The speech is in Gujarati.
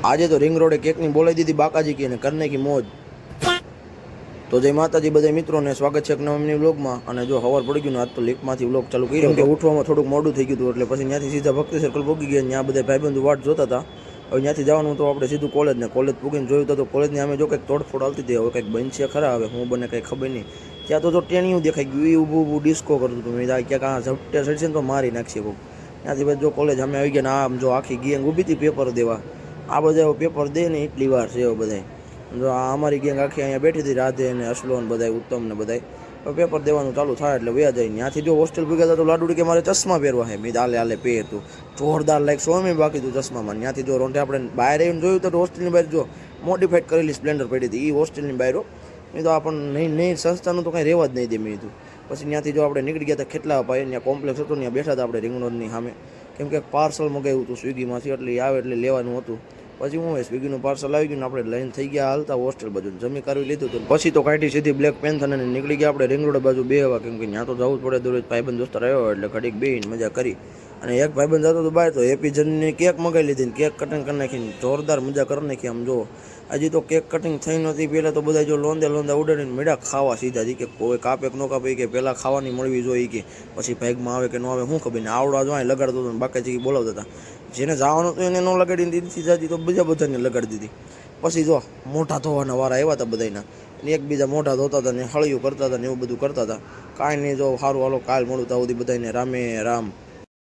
આજે તો રિંગ રોડે કેકની બોલાવી દીધી બાકાજી કી અને કરને કી મોજ. તો જય માતાજી બધા મિત્રોને સ્વાગત છે એક નવા મિની વ્લોગમાં. અને જો હવાર પડી ગયું ને આજ તો લીફમાંથી વ્લોગ ચાલુ કર્યો કે ઉઠવામાં થોડુંક મોડું થઈ ગયું હતું એટલે પછી ત્યાંથી સીધા ભક્તિ સર્કલ પહોંચી ગયા. ત્યાં બધા ભાઈબંધો વાટ જોતા હતા. હવે ત્યાંથી જવાનું તો આપણે સીધું કોલેજને પૂગીને જોયું તો કોલેજની અમે જો કંઈક તોડફોડ આવતી હતી. હવે કંઈક બનશે ખરા, હવે હું બને કંઈ ખબર નહીં. ત્યાં તો જો ટેણિયું દેખાઈ ગયું, એ ઊભું ડિસ્કો કરતું હતું. મેં ક્યાંક આ ઝપટે ચડશે ને તો મારી નાખશે કોક. ત્યાંથી પછી જો કોલેજ અમે આવી ગયા ને આમ જો આખી ગેંગ ઊભી હતી પેપર દેવા. આ બધા પેપર દે ને એટલી વાર છે હવે બધા. જો આ અમારી ગેંગ આખી અહીંયા બેઠી હતી, રાધે ને અસલો ને બધા, ઉત્તમ ને બધા. પેપર દેવાનું ચાલુ થાય એટલે વ્યા જાય. ત્યાંથી જો હોસ્ટેલ ભેગા હતા તો લાડુડી કે મારે ચશ્મા પહેરવા છે. મેં હાલે હાલે પે હતું જોરદાર લાઈક 100 મેં બાકી હતું ચશ્મામાં. ત્યાંથી જો રોંઢે આપણે બહાર આવીને જોયું તો હોસ્ટેલની બહાર જો મોડિફાઈડ કરેલી સ્પ્લેન્ડર પડી હતી. એ હોસ્ટેલની બહાર મેં તો આપણને નહીં સંસ્થાનું તો કાંઈ રહેવા જ નહીં દે મેં કીધું. પછી ત્યાંથી જો આપણે નીકળી ગયા હતા ખેટલા અપાય. ત્યાં કોમ્પ્લેક્સ હતો, ત્યાં બેઠા હતા આપણે રિંગ રોડની સામે. કેમ કે પાર્સલ મંગાવ્યું હતું સ્વિગીમાંથી, એટલે આવે એટલે લેવાનું હતું. પછી હું સ્વિગીનું પાર્સલ આવી ગયું ને આપણે લઈને થઈ ગયા હાલતા હોસ્ટેલ બાજુ. જમી કરવી લીધું હતું પછી તો કાઢી સીધી બ્લેક પેન્થર અને નીકળી ગયા આપણે રિંગ રોડ બાજુ બેહવા. કેમ કે ત્યાં તો જવું જ પડે, દરરોજ ભાઈબંધ દોસ્ત રહ્યો એટલે ઘડીક બેહીને મજા કરી. અને એક ભાઈબંધ જતો હતો બહાર તો હેપી જર્નીની કેક મંગાવી લીધી ને કેક કટિંગ કરી નાખીને જોરદાર મજા કરી નાખી. આમ જો હજી તો કેક કટિંગ થઈ નહોતી, પહેલાં તો બધા જો લોંદા ઉડાડીને મેળા ખાવા સીધા કે કોઈ કાપે કે ન કાપે કે પહેલાં ખાવાની મળવી જોઈએ કે પછી ભાગમાં આવે કે ન આવે શું ખબર ને. આવડા જો અહીં લગાડતો હતો ને બાકી બોલાવતા હતા. જેને જવાનું હતું એને ન લગાડીને દીધી જાતી તો બીજા બધાને લગાડી દીધી. પછી જો મોઢા ધોવાના વારા આવ્યા હતા બધાના, ને એકબીજા મોઢા ધોતા હતા ને હળિયું કરતા હતા ને એવું બધું કરતા હતા. કાંઈ નહીં, જો સારું હાલો કાલ મળું ત્યાં સુધી બધાને રામે રામ.